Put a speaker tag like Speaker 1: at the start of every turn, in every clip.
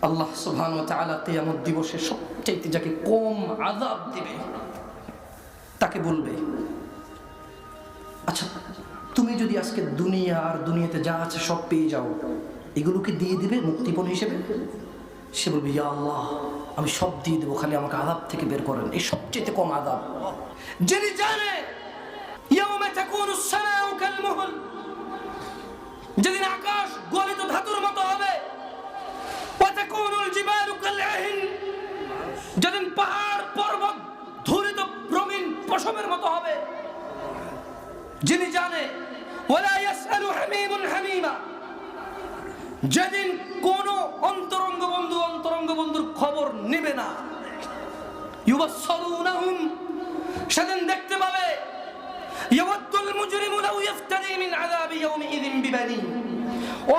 Speaker 1: আল্লাহ সুবহানাহু ওয়া তাআলা কিয়ামত দিবসে সবচেয়ে যাকে কম আযাব দিবে তাকে বলবে, আচ্ছা তুমি যদি আজকে দুনিয়া আর দুনিয়াতে যা আছে সব পেয়ে যাও, এগুলোকে দিয়ে দিবে মুক্তিপণ হিসেবে? সে বলবে, ইয়া আল্লাহ আমি সব দিয়ে দেবো, খালি আমাকে আযাব থেকে বের করেন। এই সবচেয়ে কম আযাব। যিনি জানে ইয়াউমা তাকুনুস সামাউ কাল মুহল, যেদিন আকাশ গলিত ধাতুর মতো হবে, ওয়া তাকুনুল জিবালু কাল আহিন, যেদিন পাহাড় পর্বত ধূলিত রঙিন পশমের মতো হবে। যিনি জানে ওয়ালা ইয়াসআলু হামিমুন হামিমা, যেদিন কোন অন্তরঙ্গ বন্ধুর খবর নেবে না। ইউবাসসারুনাহুম, সেদিন দেখতে পাবে, ইয়াওয়াদ্দুল মুজরিমু লাউ ইফতাদি মিন আযাবি ইয়াউমিযিন বিবানি,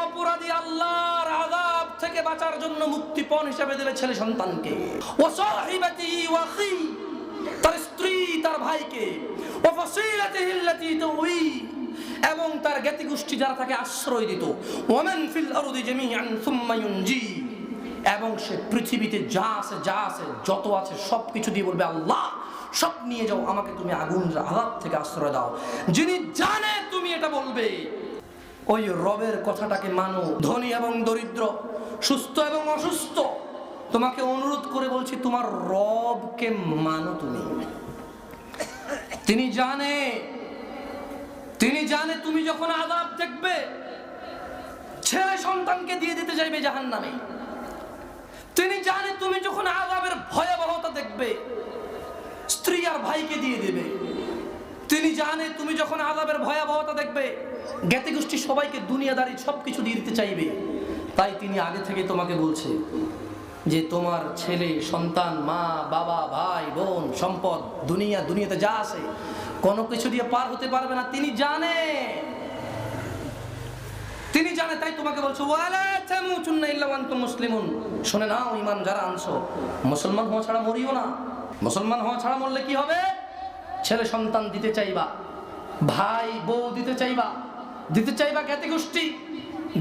Speaker 1: অপরাধী আল্লাহর আযাব থেকে বাঁচার জন্য মুক্তিপণ হিসেবে দেবে ছেলে সন্তানকে। ওয়া সাহিবাতিহি ওয়া আখি, তার স্ত্রী তার ভাইকে। ওয়া ফাসিলাতিহি আল্লাতী তুই, এবং তার জ্ঞাতি গোষ্ঠী যারা তাকে আশ্রয় দিত। ওয়ামান ফিল আরদি জামিআন সুম্মা ইউনজি, এবং সে পৃথিবীতে যা আছে যত আছে সবকিছু দিয়ে বলবে, আল্লাহ সব নিয়ে যাও, আমাকে তুমি আগুন আযাব থেকে আশ্রয় দাও। যিনি জানে তুমি এটা বলবে, ওই রবের কথাটাকে মানো। ধনী এবং দরিদ্র, সুস্থ এবং অসুস্থ, তোমাকে অনুরোধ করে বলছি তোমার রবকে মানো তুমি। তিনি জানে তুমি যখন আযাব দেখবে, ছেলে সন্তানকে দিয়ে দিতে চাইবে জাহান্নামে। তিনি জানে তুমি যখন আযাবের ভয়াবহতা দেখবে, স্ত্রী আর ভাইকে দিয়ে দেবে। তিনি জানে তুমি যখন আযাবের ভয়াবহতা দেখবে, জ্ঞাতি গোষ্ঠী সবাইকে দুনিয়াদারি সবকিছু দিয়ে দিতে চাইবে। তাই তিনি আগে থেকে তোমাকে বলছে যে তোমার ছেলে সন্তান, মা বাবা, ভাই বোন, সম্পদ, দুনিয়াতে যা আছে কোনো কিছু দিয়ে পার হতে পারবে না। তিনি জানে, তাই তোমাকে বলছো ওয়ালা তামুতুন্না ইল্লা ওয়া আনতুম মুসলিমুন। শুনে নাও, ঈমান যারা আনছো, মুসলমান হওয়া ছাড়া মরিও না। মুসলমান হওয়া ছাড়া মরলে কি হবে? ছেলে সন্তান দিতে চাইবা, ভাই বউ দিতে চাইবা জ্ঞাতি গোষ্ঠী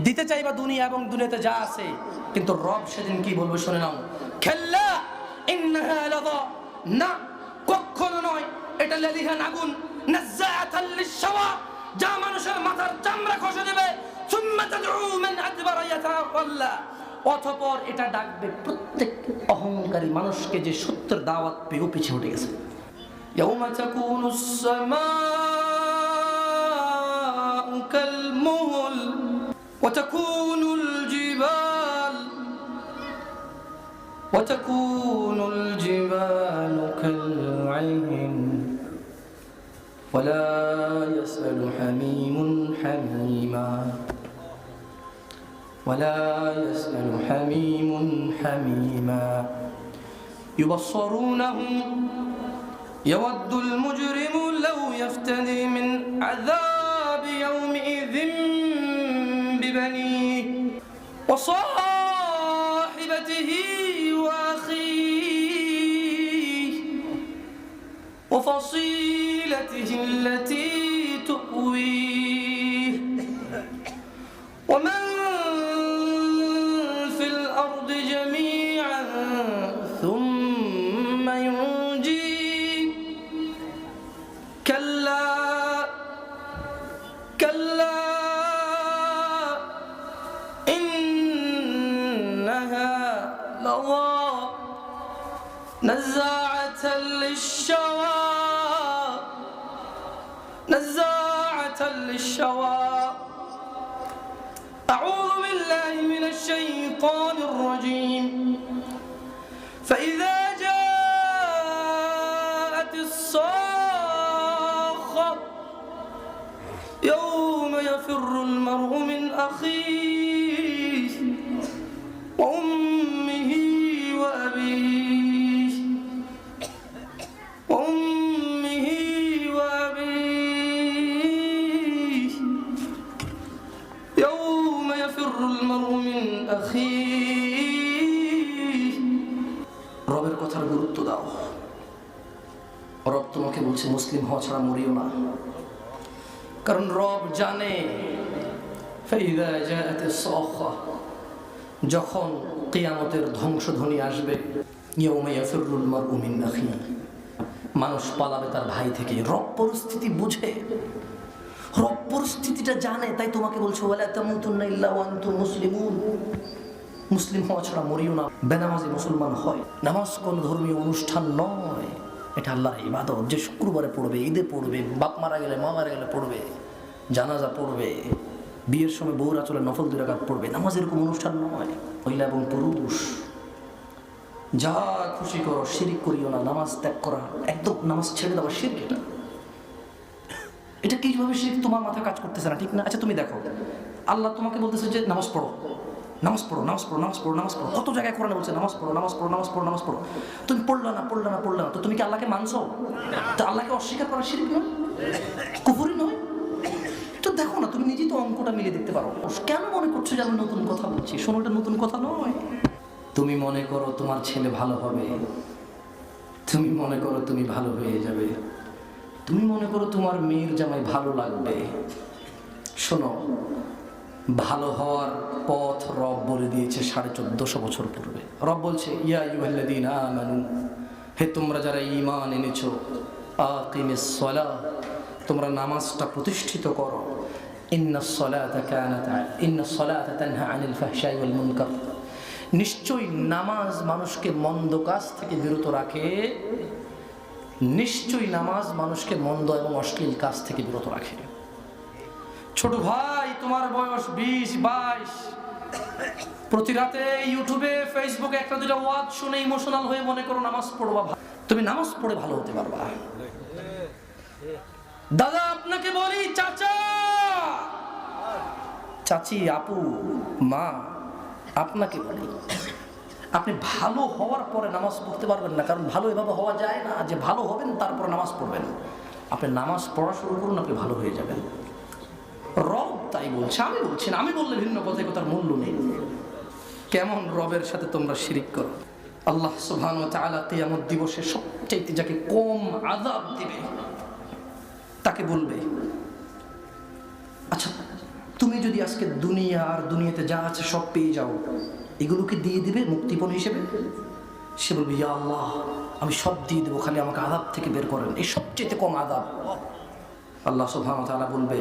Speaker 1: দিতে চাইবা, দুনিয়া এবং দুনিয়াতে যা আছে। কিন্তু রব সেদিন কি বলবে শুনে নাও, খাল্লা ইন্নাহা লাযা, না কখনো নয়, এটা লালিহান আগুন, নাযাআতাল লিশ-শাওয়া, যা মানুষের মাথার চামড়া খসে দেবে। সুম্মা তাদউ মান আদবারা ইয়াতাওয়াল্লা, অতঃপর এটা ডাকবে প্রত্যেক অহংকারী মানুষকে যে সত্যের দাওয়াত পেয়ে পিছিয়ে উঠে গেছে। ইয়াউমা তাকুনুস সামাউ কাল মুহল ওয়া তাকুনুল জিবালু কাল আইন ওয়ালা ইয়াসআলু হামিমুন হামিমা ولا يسأل حميم حميما يبصرونهم يود المجرم لو يفتدي من عذاب يومئذ ببنيه وصاحبته وأخيه وفصيلته التي تؤويه ومن جميعا ثم ينجي كلا إنها لظى نزاعة للشوى أعوذ بالله من الشيطان الرجيم فإذا جاءت الصاخة يوم يفر المرء من أخيه وأمه وأبيه يوم يفر المرء من أخيه রবের কথার গুরুত্ব দাও। রব তোমাকে বলছে মুসলিম হওয়া ছাড়া মরিও না, কারণ রব জানে ফাইযা জাআতিস সাখা, যখন কিয়ামতের ধ্বংসধ্বনি আসবে, ইয়াউমা ইয়াফিরুল মারউ মিন আখিহি, মানুষ পালাবে তার ভাই থেকে। রব পরিস্থিতি বুঝে, রব পরিস্থিতিটা জানে, তাই তোমাকে বলছে ওয়ালা তামুতুন্না ইল্লা ওয়া আনতুম মুসলিমুন। মুসলিম হওয়া ছাড়া মরিও না। বেনামাজি মুসলমান হয়। নামাজ কোন ধর্মীয় অনুষ্ঠান নয়, এটা আল্লাহর ইবাদত। যে শুক্রবারে পড়বে, ঈদে পড়বে, বাপ মারা গেলে মা মারা গেলে পড়বে, জানাজা পড়বে, বিয়ের সময় বউরা চলে নফল 2 রাকাত পড়বে। নামাজ এরকম অনুষ্ঠান নয়। মহিলা এবং পুরুষ যা খুশি করো, শিরিক করিও না। নামাজ ত্যাগ করা, একদম নামাজ ছেড়ে দেওয়া শিরক। এটা কিভাবে শিরক তোমার মাথা কাজ করতেছে না, ঠিক না? আচ্ছা তুমি দেখো, আল্লাহ তোমাকে বলতেছে যে নামাজ পড়ো, নামাজ পড়ো, নামাজ পড়ো, নামাজ পড়ো, নামাজ পড়ো। কত জায়গায় কোরআনে বলছে নামাজ পড়ো, নামাজ পড়ো, নামাজ পড়ো, নামাজ পড়ো। তুমি পড়লা না, পড়লা না, পড়লা না, তো তুমি কি আল্লাহকে মানছো? তো আল্লাহকে অস্বীকার করা শিরক নয়, কুফরি নয়? তো দেখো না, তুমি নিজেই তো অঙ্কটা মিলিয়ে দেখতে পারো। কেন মনে করছো যে আমি নতুন কথা বলছি? শোনো, এটা নতুন কথা নয়। তুমি মনে করো তোমার ছেলে ভালো হবে, তুমি মনে করো তুমি ভালো হয়ে যাবে, তুমি মনে করো তোমার মেয়ের জামাই ভালো লাগবে। শোনো, ভালো হওয়ার পথ রব বলে দিয়েছে 1450 বছর পূর্বে। রব বলছে ইয়া আইয়ুহাল্লাযীনা আমানু, হে তোমরা যারা ঈমান এনেছো, আকিমিস সালাহ, তোমরা নামাজটা প্রতিষ্ঠিত করো। ইন্নাস সালাতা তানহা আনিল ফাহশাই ওয়াল মুনকার, নিশ্চয়ই নামাজ মানুষকে মন্দ কাজ থেকে বিরত রাখে। নিশ্চয়ই নামাজ মানুষকে মন্দ এবং অশ্লীল কাজ থেকে বিরত রাখে। ছোট ভাই, তোমার বয়স 20-22, প্রতি রাতে ইউটিউবে ফেসবুকে 1-2টা ওয়াজ শুনে ইমোশনাল হয়ে মনে করো নামাজ পড়বা। তুমি নামাজ পড়ে ভালো হতে পারবা। দাদা আপনাকে বলি, চাচা, চাচি, আপু, মা, আপনাকে বলি, আপনি ভালো হওয়ার পরে নামাজ পড়তে পারবেন না। কারণ ভালো এভাবে হওয়া যায় না যে ভালো হবেন তারপর নামাজ পড়বেন। আপনি নামাজ পড়া শুরু করুন, আপনি ভালো হয়ে যাবেন। রব তাই বলছে, আমি বলছি না। আমি বললে ভিন্ন কথায় কথার মূল্য নেই। কেমন রবের সাথে তোমরা শিরিক করো। আল্লাহ সুবহানাহু ওয়া তাআলা কিয়ামত দিবসে সবচাইতে যাকে কম আযাব দিবে তাকে বলবে, আচ্ছা তুমি যদি আজকে দুনিয়া আর দুনিয়াতে যা আছে সব পেয়ে যাও, এগুলোকে দিয়ে দিবে মুক্তিপণ হিসেবে? সে বলবে ইয়া আল্লাহ, আমি সব দিয়ে দেবো, খালি আমাকে আযাব থেকে বের করেন। এই সবচেয়ে কম আযাব। আল্লাহ সুবহানাহু ওয়া তাআলা বলবে,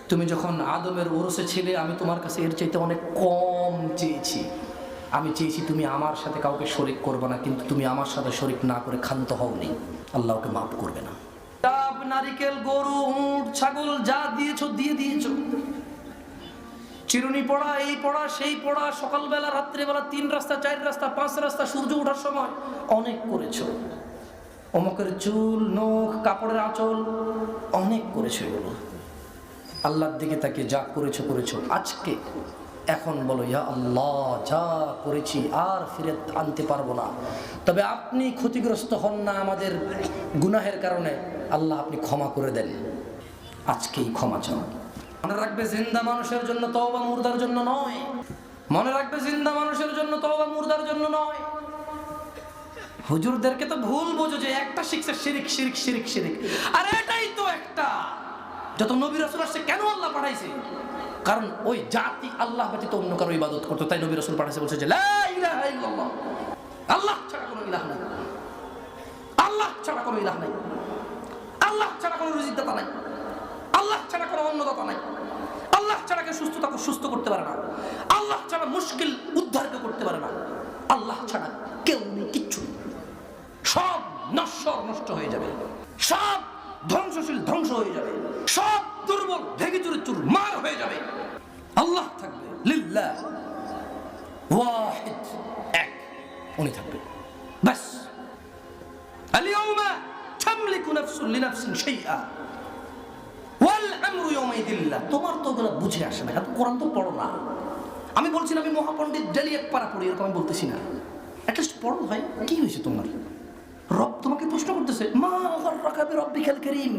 Speaker 1: তুমি যখন আদমের ওরসে ছিলে, আমি তোমার কাছে এর চাইতে অনেক কম চেয়েছি। আমি চেয়েছি তুমি আমার সাথে কাউকে শরীক করবে না, কিন্তু তুমি আমার সাথে শরীক না করে ক্ষান্ত হওনি। আল্লাহ ওকে মাফ করবে না। নারিকেল, গরু, উট, ছাগল যা দিয়েছো দিয়ে দিয়েছো। চিরুনি পড়া, এই পড়া, সেই পড়া, সকালবেলা, রাত্রেবেলা, 3 রাস্তা, 4 রাস্তা, 5 রাস্তা, সূর্য ওঠার সময় অনেক করেছো। অমকের চুল, নখ, কাপড়ের আঁচল, অনেক করেছো। এগুলো আল্লাহর দিকে তাকে যা করেছো করেছো। আজকে এখন বলো ইয়া আল্লাহ, যা করেছি আর ফিরে আনতে পারবো না, তবে আপনি ক্ষতিগ্রস্ত হন না আমাদের গুনাহের কারণে। আল্লাহ আপনি ক্ষমা করে দেন। আজকেই ক্ষমা চাও। মনে রাখবে, জিন্দা মানুষের জন্য তওবা, মুর্দার জন্য নয়। মনে রাখবে, জিন্দা মানুষের জন্য তওবা, মুর্দার জন্য নয়। হুজুরদেরকে তো ভুল বোঝো যে একটা শিখছে শিরিক, শিরিক, শিরিক, শিরিক। আর এটাই তো একটা। যত নবী রাসূল আসছে, কেন আল্লাহ পাঠাইছে? কারণ ওই জাতি আল্লাহ ব্যতীত অন্য কারো ইবাদত করতো, তাই নবী রাসূল পাঠাইছে। বলছে যে লা ইলাহা ইল্লাল্লাহ, আল্লাহ ছাড়া কোনো ইলাহ নাই, আল্লাহ ছাড়া কোনো ইলাহ নাই, আল্লাহ ছাড়া কোনো রিজিকদাতা নাই, আল্লাহ ছাড়া কোনো অন্নদাতা নাই, আল্লাহ ছাড়া কেউ সুস্থ করতে পারে না, আল্লাহ ছাড়া মুশকিল উদ্ধার কেউ করতে পারে না, আল্লাহ ছাড়া কেউ নেই, কিচ্ছু নেই। সব নশ্বর, নষ্ট হয়ে যাবে, সব ধ্বংসশীল, ধ্বংস হয়ে যাবে, সব দুর্বল ভেঙে চুরে চুরমার হয়ে যাবে। আল্লাহ থাকবে, লিল্লাহ ওয়াহিদ, এক, উনি থাকবে, বাস। আল-ইয়াউমা তামলিকু নাফসুন লিনাফসিন শাইআ ওয়াল আমরু ইয়াওমাইযিন লিল্লাহ। তোমার তো ওগুলো বুঝে আসে না, কোরআন তো পড়ো না। আমি বলছি না আমি মহাপণ্ডিত ডেলি এক পারা পড়ি, এরকম আমি বলতেছি না। অ্যাটলিস্ট পড়ো ভাই, কি হয়েছে তোমার? রব তোমাকে প্রশ্ন করতেছে, মা গাররাকা বিরাব্বিকাল কারীম।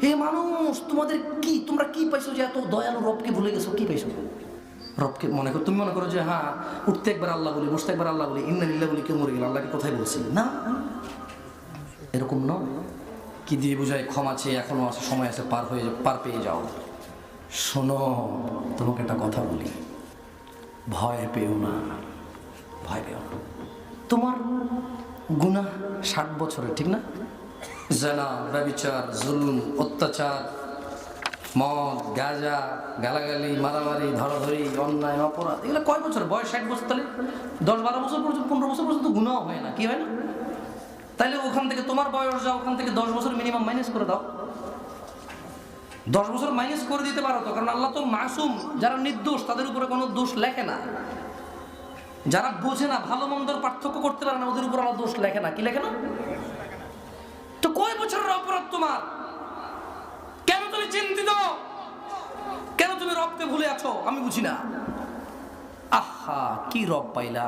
Speaker 1: হে মানুষ, তোমাদের কি, তোমরা কি পাইছো যে এত দয়ালু রবকে ভুলে গেছো? কি পাইছো? রবকে মনে করো, তুমি মনে করো যে হ্যাঁ, উঠতে একবার আল্লাহ বলি, বসতে একবার আল্লাহ বলি, ইন্না লিল্লাহি বলি, কেউ মরে গেল, আল্লাহকে কোথায় বলছি? না, এরকম নয়। কি দিয়ে বোঝায়? ক্ষমা চেয়ে এখনো আছে, সময় আছে, পার পেয়ে যাও। শোনো, তোমাকে একটা কথা বলি, ভয় পেও না, ভয় পেও না। তোমার গুনাহ 60 বছরের, ঠিক না? জেনা, ব্যভিচার, জুলুম, অত্যাচার, মদ, গাঁজা, গালাগালি, মারামারি, ধরাধরি, অন্যায়, অপরাধ, এগুলো কয় বছর বয়স? 60 বছর। তাহলে 10-12 বছর পর্যন্ত, 15 বছর পর্যন্ত গুনাহ হয় না, কি হয় না? তাইলে ওখান থেকে তোমার বয়স যাও, ওখান থেকে 10 বছর মিনিমাম মাইনাস করে দাও। 10 বছর মাইনাস করে দিতে পারো তো, কারণ আল্লাহ তো মাসুম। যারা নির্দোষ তাদের উপরে কোনো দোষ লেখে না। যারা বোঝে না, ভালো মন্দর পার্থক্য করতে পারে না, ওদের উপর আল্লাহ দোষ লেখে না। কি লেখে না? তো কয় বছরের অপরাধ তোমার? কেন তুমি চিন্তিত? কেন তুমি রবকে ভুলে আছো? আমি বুঝি না। আহা, কি রব পাইলা!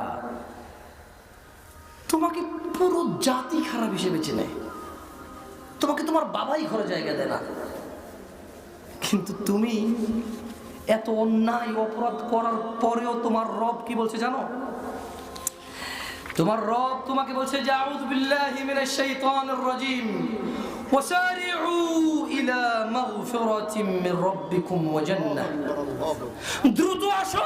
Speaker 1: তোমাকে পুরো জাতি খারাপ হিসেবে চেনে, তোমাকে তোমার বাবাই ঘরে জায়গা দেয় না, কিন্তু তুমি এত অন্যায় অপরাধ করার পরেও তোমার রব কি বলছে জানো? তোমার রব তোমাকে বলছে যে আউযু বিল্লাহি মিনাশ শাইতানির রাজীম ওয়াসারিউ ইলা মাগফিরাতিম মির রাব্বিকুম ওয়া জান্নাহ। দ্রুত আসো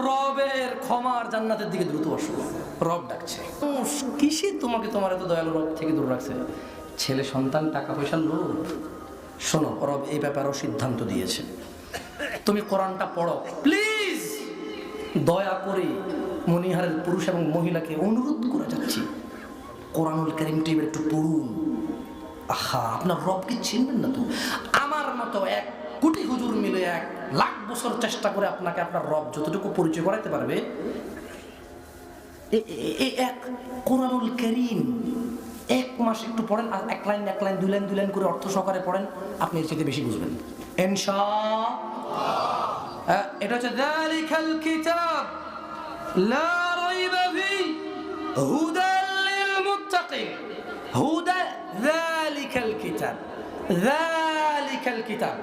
Speaker 1: রবের ক্ষমার জান্নাতের দিকে, দ্রুত আসো। রব ডাকছে। কিসে তোমাকে তোমার এত দয়ালু রব থেকে দূর রাখছে? ছেলে সন্তান, টাকা পয়সার লোভ? শোনো, রব এই ব্যাপারেও সিদ্ধান্ত দিয়েছে। তুমি কোরআনটা পড়ো প্লিজ, দয়া করে। মনিহারের পুরুষ এবং মহিলাকে অনুরোধ করে যাচ্ছি, কোরআনুল কারীমটি একটু পড়ুন। আহা, আপনার রবকে চিনবেন না তো? আমার মতো 1 কোটি হুজুর মিলে 1 লাখ বছর চেষ্টা করে আপনাকে আপনার রব যতটুকু পরিচয় করাতে পারবে, এই এক কোরআনুল কারীম 1 মাস একটু পড়েন, আর 1 লাইন 2 লাইন করে অর্থ সহকারে পড়েন, আপনি এর চেয়ে বেশি বুঝবেন ইনশাআল্লাহ। এটা হচ্ছে যালিকাল কিতাব লা রাইবা ফি হুদাল লিল মুত্তাকিন। হুদা, যালিকাল কিতাব, যালিকাল কিতাব,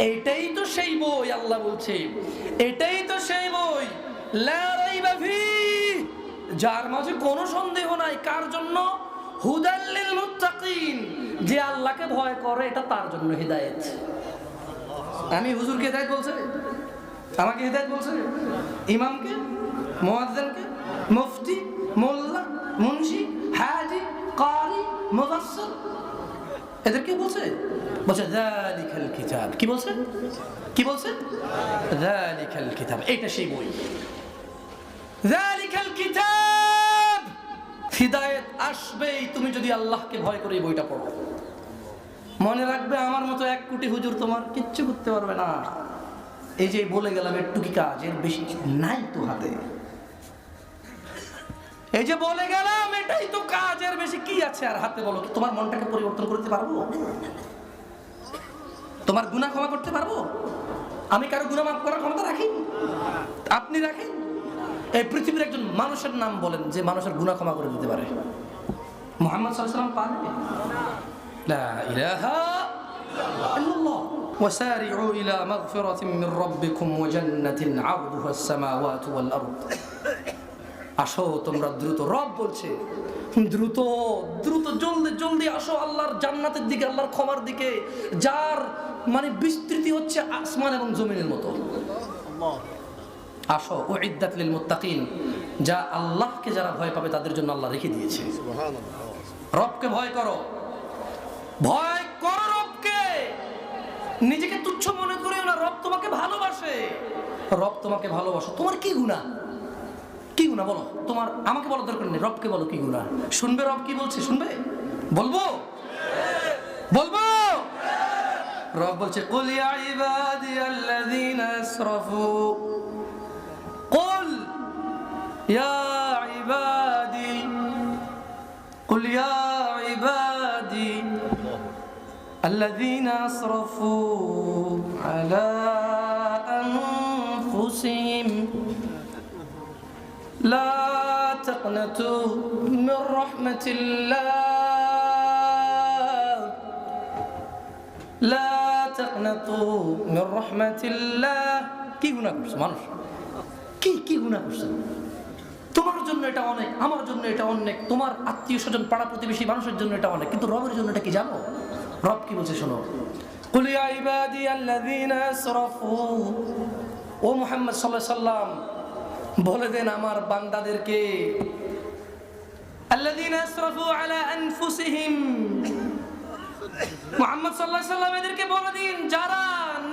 Speaker 1: এটাই তো সেই বই। আল্লাহ বলছে এটাই তো সেই বই, লা রাইবা ফি, যার মাঝে কোনো সন্দেহ নাই। কার জন্য? হুদাল লিল মুত্তাকিন, যে আল্লাহকে ভয় করে, এটা তার জন্য হিদায়াত। আমি হুজুরকে হিদায়াত বলছে? আমাকে হিদায়াত বলছে? ইমামকে, মুয়াজ্জিনকে, মুফতি, মোল্লা, মুন্সি, হাজি, কারি, মুফাসসির, এদেরকে বলছে? বলছে যালিকাল কিতাব। কি বলছে? কি বলছে? যালিকাল কিতাব, এটা সেই বই। যালিকাল কিতাব, হিদায়াত আসবেই তুমি যদি আল্লাহকে ভয় করে এই বইটা পড়ো। মনে রাখবে, আমার মতো 1 কোটি হুজুর তোমার কিচ্ছু করতে পারবে না। এই যে বলে গেলাম একটু কি কাজ, এর বেশি নাই তো হাতে। এই যে বলে গেলাম এটাই তো কাজ, এর বেশি কি আছে আর হাতে? বলো, কি তোমার মনটাকে পরিবর্তন করতে পারবো? তোমার গুনাহ ক্ষমা করতে পারবো? আমি কারো গুনাহ মাফ করার ক্ষমতা রাখি? আপনি রাখেন? এই পৃথিবীর একজন মানুষের নাম বলেন যে মানুষের গুনাহ ক্ষমা করে দিতে পারে? মুহাম্মদ সাল্লাল্লাহু আলাইহি ওয়াসাল্লাম পারে? লা ইলাহা ইল্লাল্লাহ। ওয়াসারিউ ইলা মাগফিরাতিম মির রাব্বিকুম ওয়া জান্নাতিন আরদুহা আস-সামাওয়াতু ওয়াল আরদ। আসো তোমরা দ্রুত, রব বলছে দ্রুত দ্রুত, জলদি জলদি আসো আল্লাহর জান্নাতের দিকে, আল্লাহর ক্ষমার দিকে, যার মানে বিস্তৃতি হচ্ছে আসমান এবং জমিনের মতো। আসো, উইদ্দাত লিল মুত্তাকিন, যা আল্লাহকে যারা ভয় পাবে তাদের জন্য আল্লাহ রেখে দিয়েছে। রবকে ভয় করো, ভয় করো রবকে। নিজেকে তুচ্ছ মনে করিও না, রব তোমাকে ভালোবাসে। রব তোমাকে ভালোবাসে। তোমার কি গুনাহ? কি গুনাহ বলো? তোমার আমাকে বলার দরকার নেই, রবকে বলো কি গুনাহ। শুনবে রব কি বলছে? শুনবে? বলবো? বলবো? রব বলছে কুল ইয়া ইবাদিয়াল্লাযীনা আসরাফু, কুল ইয়া ইবাদি, কুল ইয়া ইবাদি الذين أسرفوا على أنفسهم لا تقنطوا من رحمة الله، لا تقنطوا من رحمة الله। কি গুনাহ করছে মানুষ? কি গুনাহ করছে? তোমার জন্য এটা অনেক, আমার জন্য এটা অনেক, তোমার আত্মীয় স্বজন, পাড়া প্রতিবেশী মানুষের জন্য এটা অনেক, কিন্তু রবের জন্য এটা কি জানো? রব কি বলছে শোনো, কুল ইয়া ইবাদিয়াল্লাযীনা আসরাফু ও মুহাম্মদ সাল্লাল্লাহু আলাইহি সাল্লাম বলে দেন আমার বান্দাদেরকে, আল্লাযীনা আসরাফু আলা আনফুসিহিম, মুহাম্মদ সাল্লাল্লাহু আলাইহি সাল্লাম এদেরকে বলে দিন যারা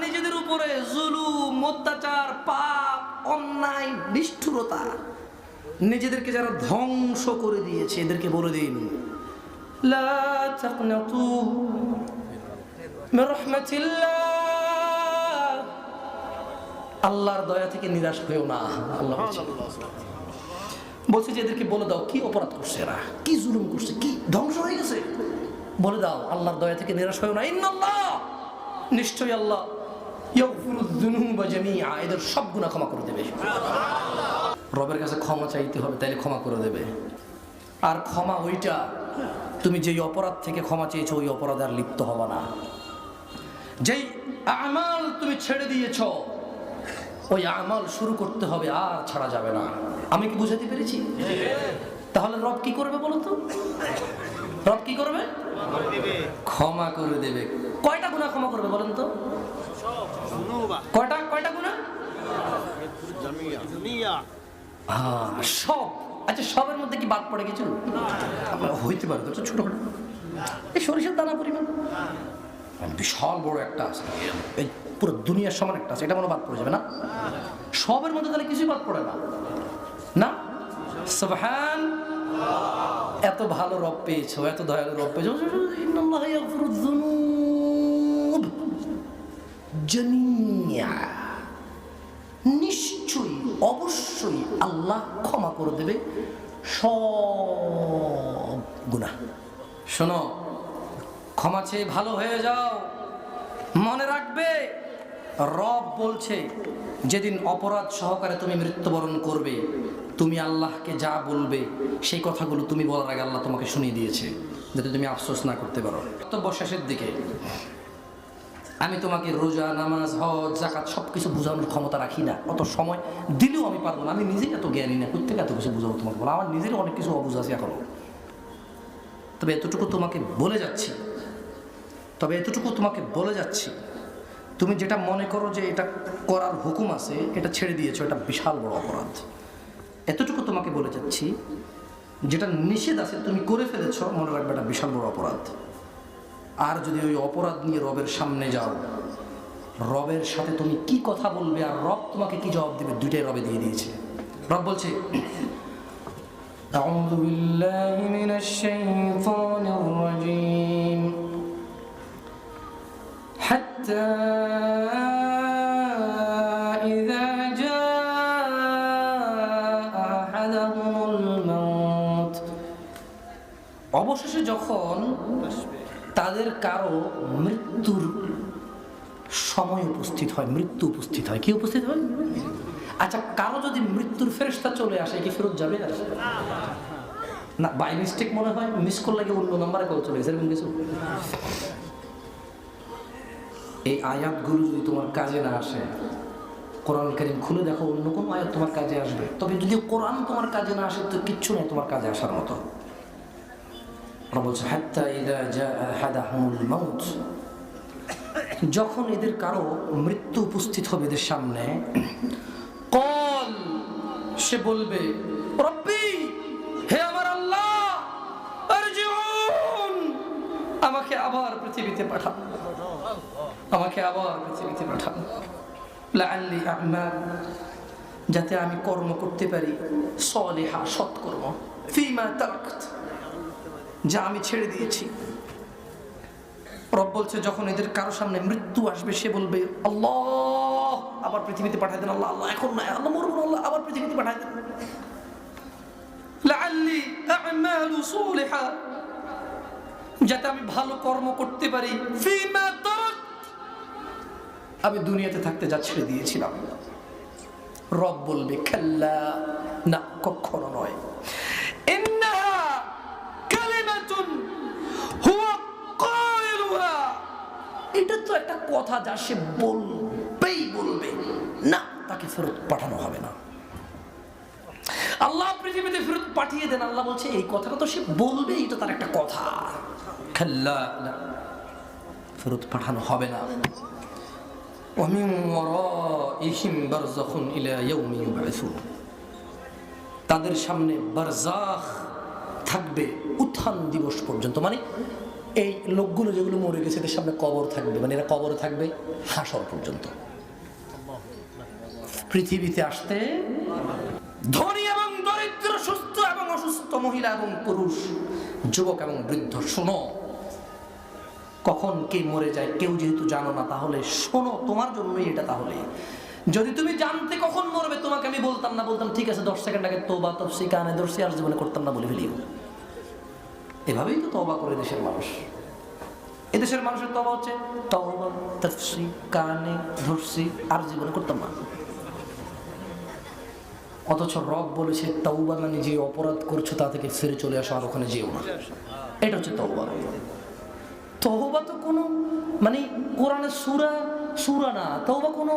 Speaker 1: নিজেদের উপরে জুলুম, অত্যাচার, পাপ, অন্যায়, নিষ্ঠুরতা, নিজেদেরকে যারা ধ্বংস করে দিয়েছে এদেরকে বলে দিন, লা তাকনাতু মির রাহমাতিল্লাহ, আল্লাহর দয়া থেকে নিরাশ হয়েও না। আল্লাহ বলছে যে এদেরকে বলে দাও কি অপরাধ করছে এরা, কি জুলুম করছে, কি ধ্বংস হয়ে গেছে, বলে দাও আল্লাহর দয়া থেকে নিরাশ হয়েও না। ইন্নাল্লাহ, নিশ্চয়ই আল্লাহ, ইয়াগফিরুয যুনুবা জামিআ, এদের সব গুনাহ ক্ষমা করে দেবে। রবের কাছে ক্ষমা চাইতে হবে, তাইলে ক্ষমা করে দেবে। আর ক্ষমা ওইটা, তুমি যেই অপরাধ থেকে ক্ষমা চেয়েছো ওই অপরাধে আর লিপ্ত হবা না। যেই আমাল তুমি ছেড়ে দিয়েছো ওই আমাল শুরু করতে হবে, আর ছাড়া যাবে না। আমি কি বুঝাতে পেরেছি? তাহলে রব কি করবে বলো তো? রব কি করবে? ক্ষমা করে দেবে। কয়টা গুনাহ ক্ষমা করবে বলেন তো? কয়টা গুনাহ? সব। আচ্ছা, সবের মধ্যে কি বাদ পড়ে কিছু? হইতে পারে তো ছোটখাটো, এই সরিষার দানা পরিমাণ, বিশাল বড় একটা আছে, এই পুরো দুনিয়ার সমান একটা আছে, এটা মনে বাদ পড়ে যাবে না? সবের মধ্যে তাহলে কিছুই বাদ পড়ে না, না? সুবহান, এত ভালো রব পেয়েছো, এত দয়ালু রব পেয়েছো। ইন্নাল্লাহ ইয়াগফিরুয যুনুব জামিআ, নিশ্চয়ই অবশ্যই আল্লাহ ক্ষমা করে দেবে সব গুনাহ। শোনো, ক্ষমা চেয়ে ভালো হয়ে যাও। মনে রাখবে রব বলছে যেদিন অপরাধ সহকারে তুমি মৃত্যুবরণ করবে, তুমি আল্লাহকে যা বলবে সেই কথাগুলো তুমি বলার আগে আল্লাহ তোমাকে শুনিয়ে দিয়েছে, যাতে তুমি আফসোস না করতে পারো। বক্তব্য শেষের দিকে আমি তোমাকে রোজা, নামাজ, হজ, যাকাত সবকিছু বোঝানোর ক্ষমতা রাখি না, অত সময় দিলেও আমি পারবো না। আমি নিজেই এত জ্ঞানী না, কোথেকে এত কিছু বোঝাবো তোমাকে বলো? আমার নিজেরই অনেক কিছু অবুঝ আছে এখনো। তবে এতটুকু তোমাকে বলে যাচ্ছি, তুমি যেটা মনে করো যে এটা করার হুকুম আছে, এটা ছেড়ে দিয়েছো, এটা বিশাল বড় অপরাধ। এতটুকু তোমাকে বলে যাচ্ছি, যেটা নিষেধ আছে তুমি করে ফেলেছ, মনে রাখবে এটা বিশাল বড় অপরাধ। আর যদি ওই অপরাধ নিয়ে রবের সামনে যাও, রবের সাথে তুমি কি কথা বলবে আর রব তোমাকে কি জবাব দেবে, দুইটাই রবে দিয়ে দিয়েছে। রব বলছে, আউযু বিল্লাহি মিনাশ শাইতানির রাজীম, হাত্তা ইযা জাআ আহাদাহুমুল মাউত, অবশেষে যখন তাদের কারো মৃত্যুর সময় উপস্থিত হয়, মৃত্যু উপস্থিত হয়। কি উপস্থিত হয়? আচ্ছা, কারো যদি মৃত্যুর ফেরেশতা চলে আসে, কি ফেরত যাবে না? বাই মিস্টেক মনে হয় মিস কল লাগে, অন্য নাম্বারে কল চলে গেছে, এরকম কিছু? এই আয়াতগুলো যদি তোমার কাজে না আসে, কোরআন কারীম খুলে দেখো, অন্য কোনো আয়াত তোমার কাজে আসবে। তবে যদি কোরআন তোমার কাজে না আসে তো কিচ্ছু নেই তোমার কাজে আসার মতো। বলছে হাত্তা ইযা জাআ আহাদাহুমুল মাউত, যখন এদের কারো মৃত্যু উপস্থিত হবে এদের সামনে, কল, সে বলবে, রব্বি, হে আমার আল্লাহ, আরজিউন, আমাকে আবার পৃথিবীতে পাঠান, আমাকে আবার পৃথিবীতে পাঠান, লাআল্লি আ'মাল, যাতে আমি কর্ম করতে পারি, সলিহা, সৎকর্ম, ফিমা তারাকত, যা আমি ছেড়ে দিয়েছি। রব বলছে যখন এদের কারো সামনে মৃত্যু আসবে, সে বলবে, আল্লাহ, আবার পৃথিবীতে পাঠাই দেন, আল্লাহ, আল্লাহ, এখন না, আল্লাহ মরবো, আল্লাহ আবার পৃথিবীতে পাঠাই দেন, লাআল্লি আ'মালু সলিহা, যাতে আমি ভালো কর্ম করতে পারি, ফিমা তারাকত, আমি দুনিয়াতে থাকতে যা ছেড়ে দিয়েছিলাম। রব বলবে, কাল্লা, না, কখনো নয়, ইন্নাহা কালিমাতুন হুয়া কায়িলুহা, এটা তো একটা কথা যা সে বলবেই বলবে, না, তাকে ফেরত পাঠানো হবে না। আল্লাহ পৃথিবীতে ফেরত পাঠিয়ে দেন, আল্লাহ বলছে এই কথাটা তো সে বলবে, এটা তার একটা কথা, কাল্লা, ফেরত পাঠানো হবে না। ওয়া মিন ওয়ারাইহিম বারযাখুন ইলা ইয়াউমি ইউবআসুন, তাদের সামনে বারজাখ থাকবে উত্থান দিবস পর্যন্ত। মানে এই লোকগুলো যেগুলো মরে গেছে এদের সামনে কবর থাকবে, মানে এরা কবরে থাকবে হাসর পর্যন্ত। পৃথিবীতে আসতে ধনী এবং দরিদ্র, সুস্থ এবং অসুস্থ, মহিলা এবং পুরুষ, যুবক এবং বৃদ্ধ, শোনো, কখন কে মরে যায় কেউ যেহেতু জানো না, তাহলে শোনো, তোমার জন্যই এটা। তাহলে যদি তুমি জানতে কখন মরবে, তোমাকে আমি বলতাম না, বলতাম ঠিক আছে 10 সেকেন্ড আগে তওবা তাফসি কানে ধরছি, আর জীবনে করতাম না বলে ফেলিও। এভাবেই তো তওবা করে দেশের মানুষ। এদেশের মানুষের তওবা হচ্ছে তওবা তাফসি কানে ধরছি, আর জীবনে করতাম না। অথচ রব বলেছে তওবা মানে যে অপরাধ করছো তা থেকে ফিরে চলে আসো, আর ওখানে যেও না। এটা হচ্ছে তওবা। তওবা তো কোনো মানে কোরআনের সূরা না, তওবা কোনো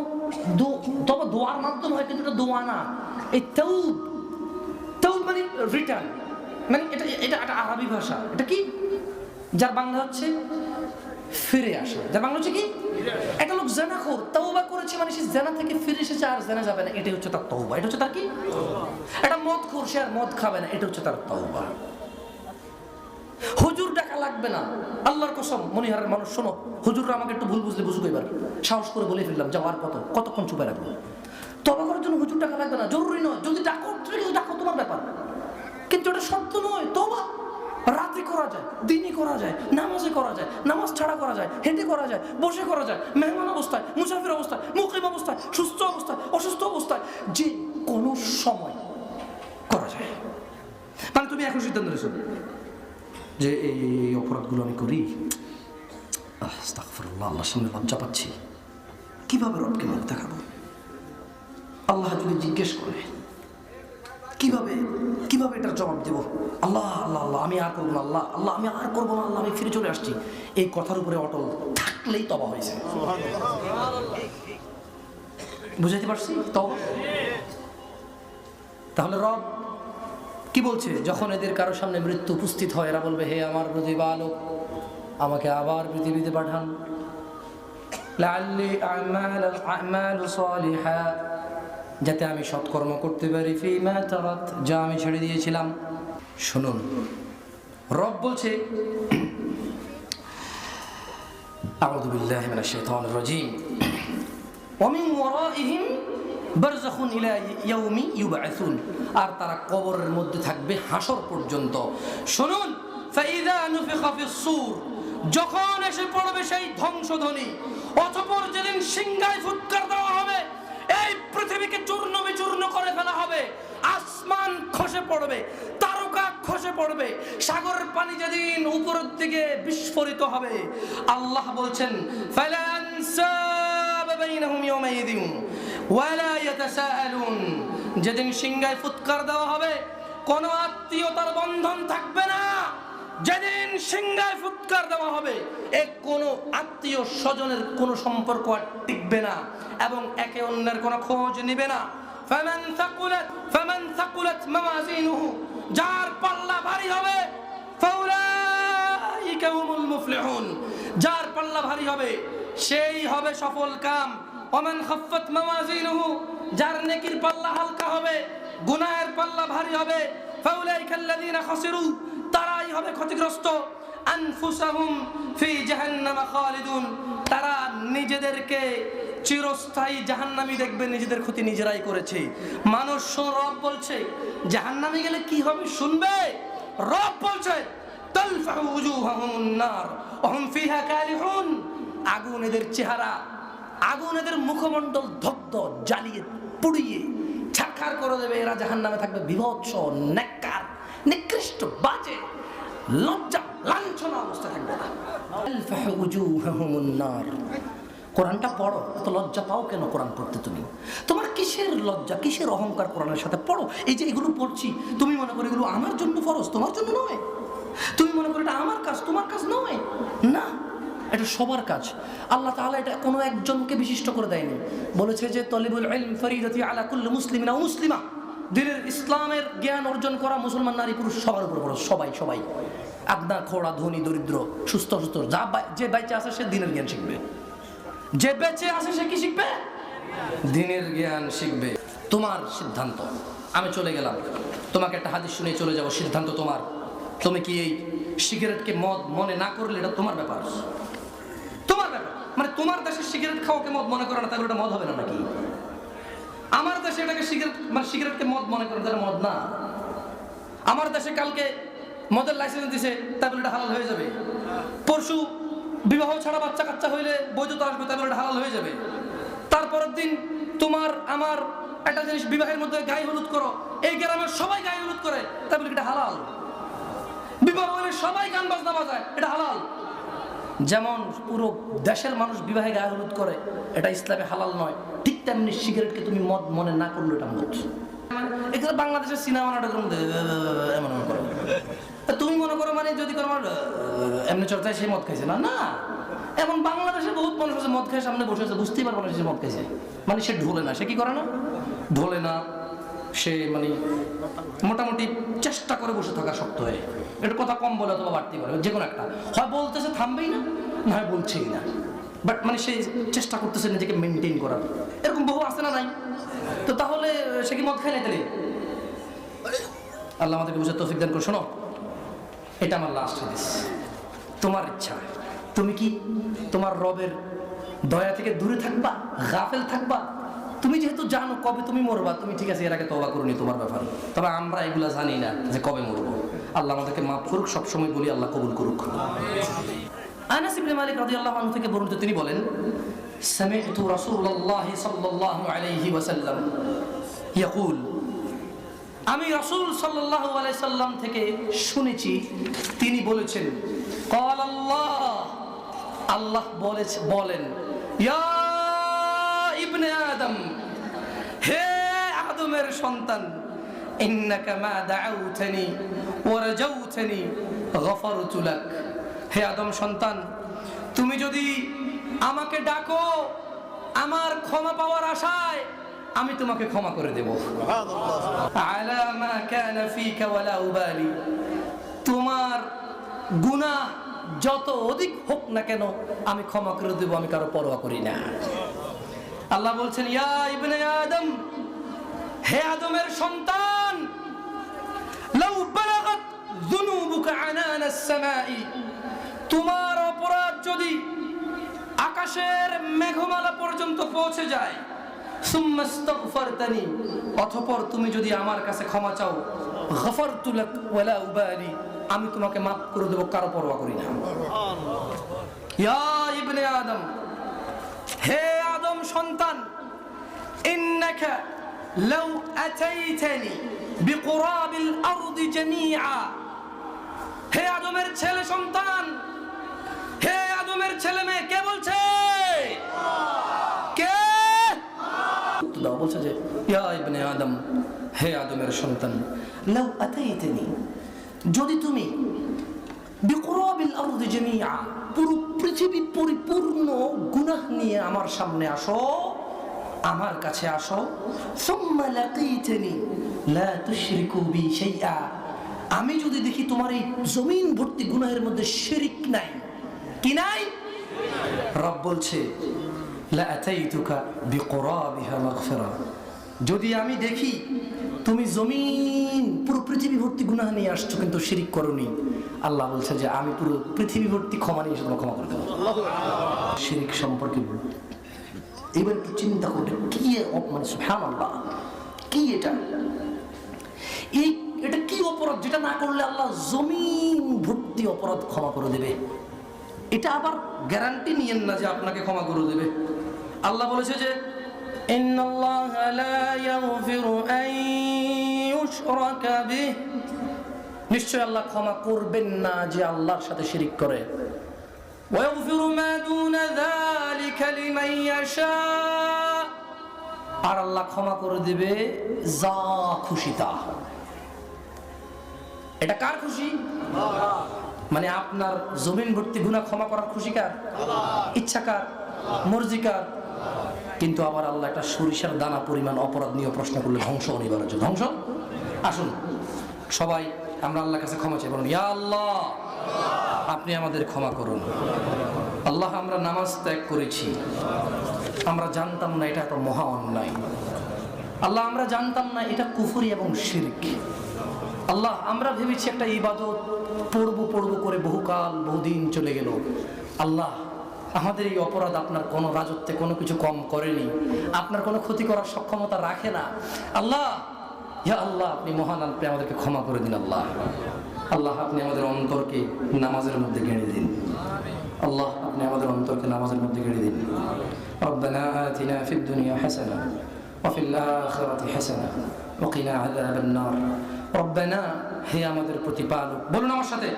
Speaker 1: তওবা দোয়ার মাধ্যমে হয়, কিন্তু এটা দোয়া না। এই তওব মানে রিটার্ন, মানে এটা একটা আরবি ভাষা। এটা কি, যার বাংলা হচ্ছে ফিরে আসা। যার বাংলা হচ্ছে কি, একটা লোক জেনাখোর, তওবা করেছে মানে সে জেনা থেকে ফিরে এসেছে, আর জেনা যাবে না, এটা হচ্ছে তার তওবা। এটা হচ্ছে তার কি, একটা মদখোর, সে আর মদ খাবে না, এটা হচ্ছে তার তওবা। হুজুর ডাকা লাগবে না, আল্লাহর কসম, মনিহারের মানুষ শোনো, হুজুররা আমাকে একটু ভুল বুঝলে বুঝুক, এবার সাহস করে বলে ফেললাম, যাও আর কতক্ষণ চুপে রাখবো। তওবা করার জন্য হুজুর ডাকা লাগবে না, জরুরি নয়। যদি ডাকো তোমার ব্যাপার, কিন্তু এটা সত্য নয়। তওবা রাতে করা যায়, দিনই করা যায়, নামাজে করা যায়, নামাজ ছাড়া করা যায়, হেঁটে করা যায়, বসে করা যায়, মেহমান অবস্থায়, মুসাফির অবস্থায়, মুকিম অবস্থায়, সুস্থ অবস্থায়, অসুস্থ অবস্থায়, যে কোনো সময় করা যায়। মানে তুমি এখন সিদ্ধান্ত নিয়েছো যে এই অপরাধগুলো আমি করি, আস্তাগফিরুল্লাহ, আল্লাহর সামনে লজ্জা পাচ্ছি, কিভাবে রবকে মুখ দেখাবো? আল্লাহ যদি জিজ্ঞেস করে কিভাবে এটার জবাব দেব? আল্লাহ আল্লাহ আল্লাহ আমি আর করবো না, আল্লাহ আল্লাহ আমি আর করবো না, আল্লাহ আমি ফিরে চলে আসছি, এই কথার উপরে অটল থাকলেই তওবা হয়েছে। বুঝাইতে পারছি? তওবা। তাহলে রব কি বলছে? যখন এদের কারোর সামনে মৃত্যু উপস্থিত হয়, এরা বলবে, হে আমার প্রতিপালক, আমাকে আবার পৃথিবীতে পাঠান, লাআল্লি আ'মালু সালিহা, যাতে আমি সৎকর্ম করতে পারি, ফিমা তারাত, যা আমি ছেড়ে দিয়েছিলাম। শুনুন, রব বলছে, আউযু বিল্লাহি মিনাশ শাইতানির রাজীম, ওয়া মিন ওয়ারাইহিম বারযাখুন ইলা ইয়াউমি ইউবআসুন, আর তারা কবরের মধ্যে থাকবে হাসর পর্যন্ত। শুনুন, ফাইযা নুফিখা ফিস সূর, যখন এসে পড়বে সেই ধ্বংসধ্বনি, অতঃপর যেদিন সিংহায় ফুৎকার দেওয়া হবে, এই পৃথিবীকে চূর্ণ বিচূর্ণ করে ফেলা হবে, আসমান খসে পড়বে, তারকা খসে পড়বে, সাগরের পানি যেদিন উপরের দিকে বিস্ফোরিত হবে, আল্লাহ বলছেন, ফালা আনসাব বাইনাহুম ইয়াওমাইযিন ওয়ালা ইয়াতাসাআলুন, যেদিন সিংহায় ফুৎকার দেওয়া হবে কোনো আত্মীয়তার বন্ধন থাকবে না। যেদিন সিংহায় ফুৎকার দেওয়া হবে, কোনো আত্মীয় স্বজনের কোনো সম্পর্ক আর টিকবে না, এবং একে অন্যের কোনো খোঁজ নিবে না। ফামান থাকুলাত মাওয়াজিনুহু, যার পাল্লা ভারী হবে, ফাউলাইকা হুমুল মুফলিহুন, যার পাল্লা ভারী হবে সেই হবে সফল কাম। ওমান খাফফাত মাওয়াজিনুহু, যার নেকির পাল্লা হালকা হবে, গুনাহের পাল্লা ভারী হবে, ফাউলাইকাল্লাযীনা খাসিরু, তারাই হবে ক্ষতিগ্রস্ত। আনফুসাহুম ফি জাহান্নামা খালিদুন, তারা নিজেদেরকে চিরস্থায়ী জাহান্নামী দেখবে, নিজেদের ক্ষতি নিজেরাই করেছে। মানুষ রব বলছে জাহান্নামে গেলে কি হবে শুনবে? রব বলছে তালফাহু উজুহাহুমুন নার ওয়া হুম ফিহা কালিহুন, আগুন এদের চেহারা, আগুন এদের মুখমণ্ডল দগ্ধ, জ্বালিয়ে পুড়িয়ে ছারখার করে দেবে। এরা জাহান্নামে থাকবে বিভৎস, নেককার, নিকৃষ্ট, বাজে, লজ্জা লাঞ্ছনা অবস্থা থাকবে না। তালফাহু উজুহাহুমুন নার। কোরআনটা পড়ো, এত লজ্জা পাও কেন কোরআন পড়তে? তোমার কিসের লজ্জা, কিসের অহংকার? কোরআনের সাথে পড়ো। এই যে এগুলো পড়ছি, তুমি মনে করো এগুলো আমার জন্য ফরজ, তোমার জন্য নয়। তুমি মনে করো এটা আমার কাজ, তোমার কাজ নয়। না, এটা সবার কাজ। আল্লাহ তাআলা এটা কোনো একজনকে বিশিষ্ট করে দেয়নি। বলেছে যে তলিবুল ইলম ফরিদাতি আলা কুল্লি মুসলিমিন ওয়া মুসলিমা, দ্বীনের ইসলামের জ্ঞান অর্জন করা মুসলমান নারী পুরুষ সবার উপর ফরজ। সবাই, আদনা খোড়া, ধনী দরিদ্র, সুস্থ যে বাইচে আছে সে দ্বীনের জ্ঞান শিখবে। যে বেঁচে আছে সে কি শিখবে? দিনের জ্ঞান শিখবে। তোমার সিদ্ধান্ত। আমি চলে গেলাম, তোমাকে একটা হাদিস শুনে চলে যাব, সিদ্ধান্ত তোমার। তুমি কি এই সিগারেটকে মদ মনে না করলে এটা তোমার ব্যাপার, তোমার ব্যাপার। মানে তোমার দেশে সিগারেট খাওয়াকে মদ মনে করে না, তাহলে এটা মদ হবে না নাকি? আমার দেশে এটাকে সিগারেট, মানে সিগারেটকে মদ মনে করে, তাহলে মদ না। আমার দেশে কালকে মদের লাইসেন্স দিছে, তাহলে এটা হালাল হয়ে যাবে। পরশু বিবাহ ছাড়া বাচ্চা কাচ্চা হইলে বৈধতা আসবে, তাহলে এটা হালাল হয়ে যাবে। তারপরের দিন তোমার আমার একটা জিনিস, বিবাহের মধ্যে গায়ে হলুদ করো, এই গ্রামের সবাই গায়ে হলুদ করে, তাহলে এটা হালাল। বিবাহ হলে সবাই গান বাজনা বাজায়, এটা হালাল। যেমন পুরো দেশের মানুষ বিবাহে গায়ে হলুদ করে, এটা ইসলামে হালাল নয়, ঠিক তেমনি সিগারেটকে তুমি মদ মনে না করলে এটা মদ। এখানে বাংলাদেশের সিনেমা নাটকের মধ্যে এমন করো, তুমি মনে করো মানে যদি কোনো এমনি চর্চায় সে মদ খাইছে না, না। এমন বাংলাদেশে বহুত মানুষ আছে মদ খায়, সামনে বসে আছে, বুঝতেই পারবো না সে মদ খাইছে। মানে সে ঢোলে না, সে কি করে না, ঢোলে না, সে মানে মোটামুটি চেষ্টা করে বসে থাকা শক্ত হয়ে, এটা কথা কম বলে অথবা বাড়তি বলে, যে কোনো একটা হয় বলতেছে থামবেই না, না হয় বলছেই না, বাট মানে সে চেষ্টা করতেছে নিজেকে মেনটেন করার। এরকম বহু আছে না নাই? তো তাহলে সে কি মদ খায় না? তাহলে আল্লাহ আমাদেরকে বুঝে তৌফিক দান করে। শোনো, এটা আমার লাস্ট হাদিস। তোমার ইচ্ছা, তুমি কি তোমার রবের দয়া থেকে দূরে থাকবা, গাফেল থাকবা? তুমি যেহেতু জানো কবে তুমি মরবা, তুমি ঠিক আছে এর আগে তওবা করনি, তোমার ব্যাপার। তবে আমরা এগুলা জানি না যে কবে মরবো। আল্লাহ আমাদেরকে মাফ করুক, সবসময় বলি আল্লাহ কবুল করুক। আনাস ইবনে মালিক রাদিয়াল্লাহু আনহু থেকে বর্ণিত, তিনি বলেন, সামি'তু রাসূলুল্লাহ সাল্লাল্লাহু আলাইহি ওয়াসাল্লাম ইয়াকুল, আমি রাসূল সাল্লাল্লাহু আলাইহি সাল্লাম থেকে শুনেছি, তিনি বলেছেন, ক্বাল আল্লাহ, আল্লাহ বলেন, ইয়া ইবনে আদম, হে আদমের সন্তান, ইন্নাকা মা দাউতানি ওয়া রাজাউতানি গফারতু লাক। হে আদম সন্তান, তুমি যদি আমাকে ডাকো আমার ক্ষমা পাওয়ার আশায়, আমি তোমাকে ক্ষমা করে দেব। আলা মা কানা ফিকা ওয়ালা উবালি, তোমার গুনাহ যত অধিক হোক না কেন আমি ক্ষমা করে দেব, আমি কারো পরোয়া করি না। আল্লাহ বলছেন, ইয়া ইবনে আদম, হে আদমের সন্তান, লাউ বালাগাত যুনুবুকা আনানাস সামাই, তোমার অপরাধ যদি আকাশের মেঘমালা পর্যন্ত পৌঁছে যায়, সুম্মা ইস্তাগফারতানি, অতঃপর তুমি যদি আমার কাছে ক্ষমা চাও, গফারতু লাক ওয়ালা উবালি, আমি তোমাকে মাফ করে দেব, কারো পরোয়া করি না। ইয়া ইবনে আদম, হে আদম সন্তান, ইন্নাকা লাউ আতাইতানি বিকুরাবিল আরদি জামিআ, হে আদমের ছেলে সন্তান, হে আদমের ছেলে মেয়ে, কে বলছে? কে বলছে? যে ইয়া ইবনে আদম, হে আদমের সন্তান, লাউ আতাইতানি, যদি তুমি বিকুরাবিল আরদি জামিআ, পুরো পৃথিবী পরিপূর্ণ গুনাহ নিয়ে আমার সামনে আসো, আমার কাছে আসো, সুম্মা লাকীতানি লা তুশরিকু বি শাইআ, আমি যদি দেখি তোমার এই জমিন ভর্তি গুনাহের মধ্যে শিরক নাই, কি নাই? রব বলছে, লা আতাইতুকা বিকুরাবিহা মাগফিরা, যদি আমি দেখি তুমি জমিন পুরো পৃথিবী ভর্তি গুনাহ নিয়ে আসছো কিন্তু শিরক করোনি, আল্লাহ বলছে যে আমি পুরো পৃথিবী ভর্তি ক্ষমা নিয়ে এসে তোমাকে ক্ষমা করে দেবো। শিরক সম্পর্কে এবার একটু চিন্তা করবে, কি মানে সুবহানাল্লাহ, কি এটা? এটা কি অপরাধ যেটা না করলে আল্লাহ জমিন ভর্তি অপরাধ ক্ষমা করে দেবে? এটা আবার গ্যারান্টি নিয়েন না যে আপনাকে ক্ষমা করে দেবে। আল্লাহ বলেছে যে ইন্নাল্লাহা লা ইয়াগফিরু আন ইউশরাকা বিহি, নিশ্চয় আল্লাহ ক্ষমা করবেন না যে আল্লাহর সাথে শিরক করে। ওয়া ইয়াগফিরু মা দুনা যালিকা লিমান ইয়াশা, আর আল্লাহ ক্ষমা করে দিবে যা খুশি তা। এটা কার খুশি? মানে আপনার জমিন ভর্তি গুনাহ ক্ষমা করার খুশি কার? ইচ্ছা কার? মর্জি কার? কিন্তু আবার আল্লাহ একটা সরিষার দানা পরিমাণ অপরাধ নিয়ে প্রশ্ন করলে ধ্বংস অনিবার্য। ধ্বংস। আসুন সবাই আমরা আল্লাহর কাছে ক্ষমা চাই, বলুন, ইয়া আল্লাহ, আপনি আমাদের ক্ষমা করুন। আল্লাহ আমরা নামাজ ত্যাগ করেছি, আমরা জানতাম না এটা এত মহা অন্যায়। আল্লাহ আমরা জানতাম না এটা কুফরি এবং শিরক। আল্লাহ আমরা ভেবেছি একটা ইবাদত পড়ব করে বহুকাল বহুদিন চলে গেল। আল্লাহ আমাদের এই অপরাধ আপনার কোনো রাজত্বে কোনো কিছু কম করেনি, আপনার কোনো ক্ষতি করার সক্ষমতা রাখে না। আল্লাহ, ইয়া আল্লাহ, আপনি মহান, আপনি আমাদেরকে ক্ষমা করে দিন। আল্লাহ, আল্লাহ আপনি আমাদের অন্তরকে নামাজের মধ্যে গেড়ে দিন। আল্লাহ আপনি আমাদের অন্তরকে নামাজের মধ্যে গেড়ে দিন। রব্বানা আতিনা ফিদ দুনিয়া হাসানা ওয়া ফিল আখিরাতি হাসানা ওয়া কিনা আযাবান নার। রব্বানা, হে আমাদের প্রতিপালক, বলুন আমার সাথে,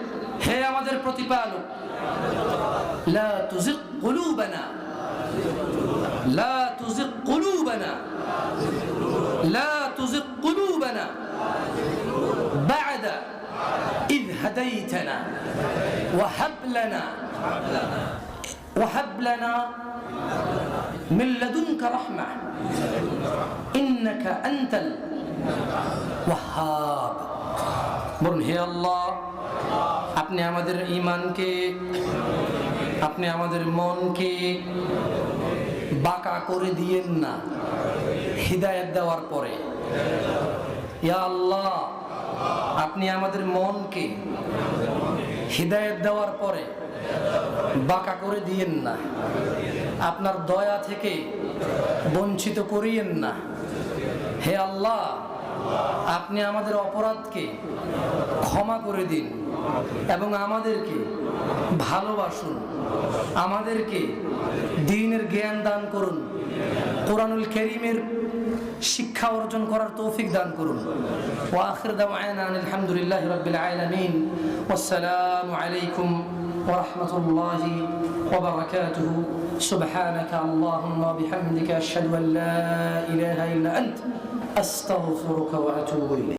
Speaker 1: হে আমাদের প্রতিপালক, লা তুযিগ কুলুবানা, লা তুযিগ কুলুবানা, লা তুযিগ কুলুবানা বা'দা إذ هديتنا وهب لنا من لدنك رحمة إنك أنت الوهاب। বলুন, হে আল্লাহ, আপনি আমাদের ঈমানকে, আপনি আমাদের মনকে বাঁকা করে দিয়েন না হিদায়াত দেওয়ার পরে। ইয়া আল্লাহ, আপনি আমাদের মনকে হিদায়াত দেওয়ার পরে বাঁকা করে দিয়েন না, আপনার দয়া থেকে বঞ্চিত করিয়েন না। হে আল্লাহ, আপনি আমাদের অপরাধকে ক্ষমা করে দিন এবং আমাদেরকে ভালোবাসুন, আমাদেরকে দ্বীনের জ্ঞান দান করুন, কোরআনুল কারীমের শিক্ষা অর্জন করার তৌফিক দান করুন। ওয়া আখির দাওয়ানা আলহামদুলিল্লাহি রাব্বিল আলামিন। ওয়াসসালামু আলাইকুম ওয়া রাহমাতুল্লাহি ওয়া বারাকাতুহু। সুবহানাকা আল্লাহুম্মা ওয়া বিহামদিকা আশহাদু আন লা ইলাহা ইল্লা আনতা আস্তাগফিরুকা ওয়া আতুবু ইলাইক।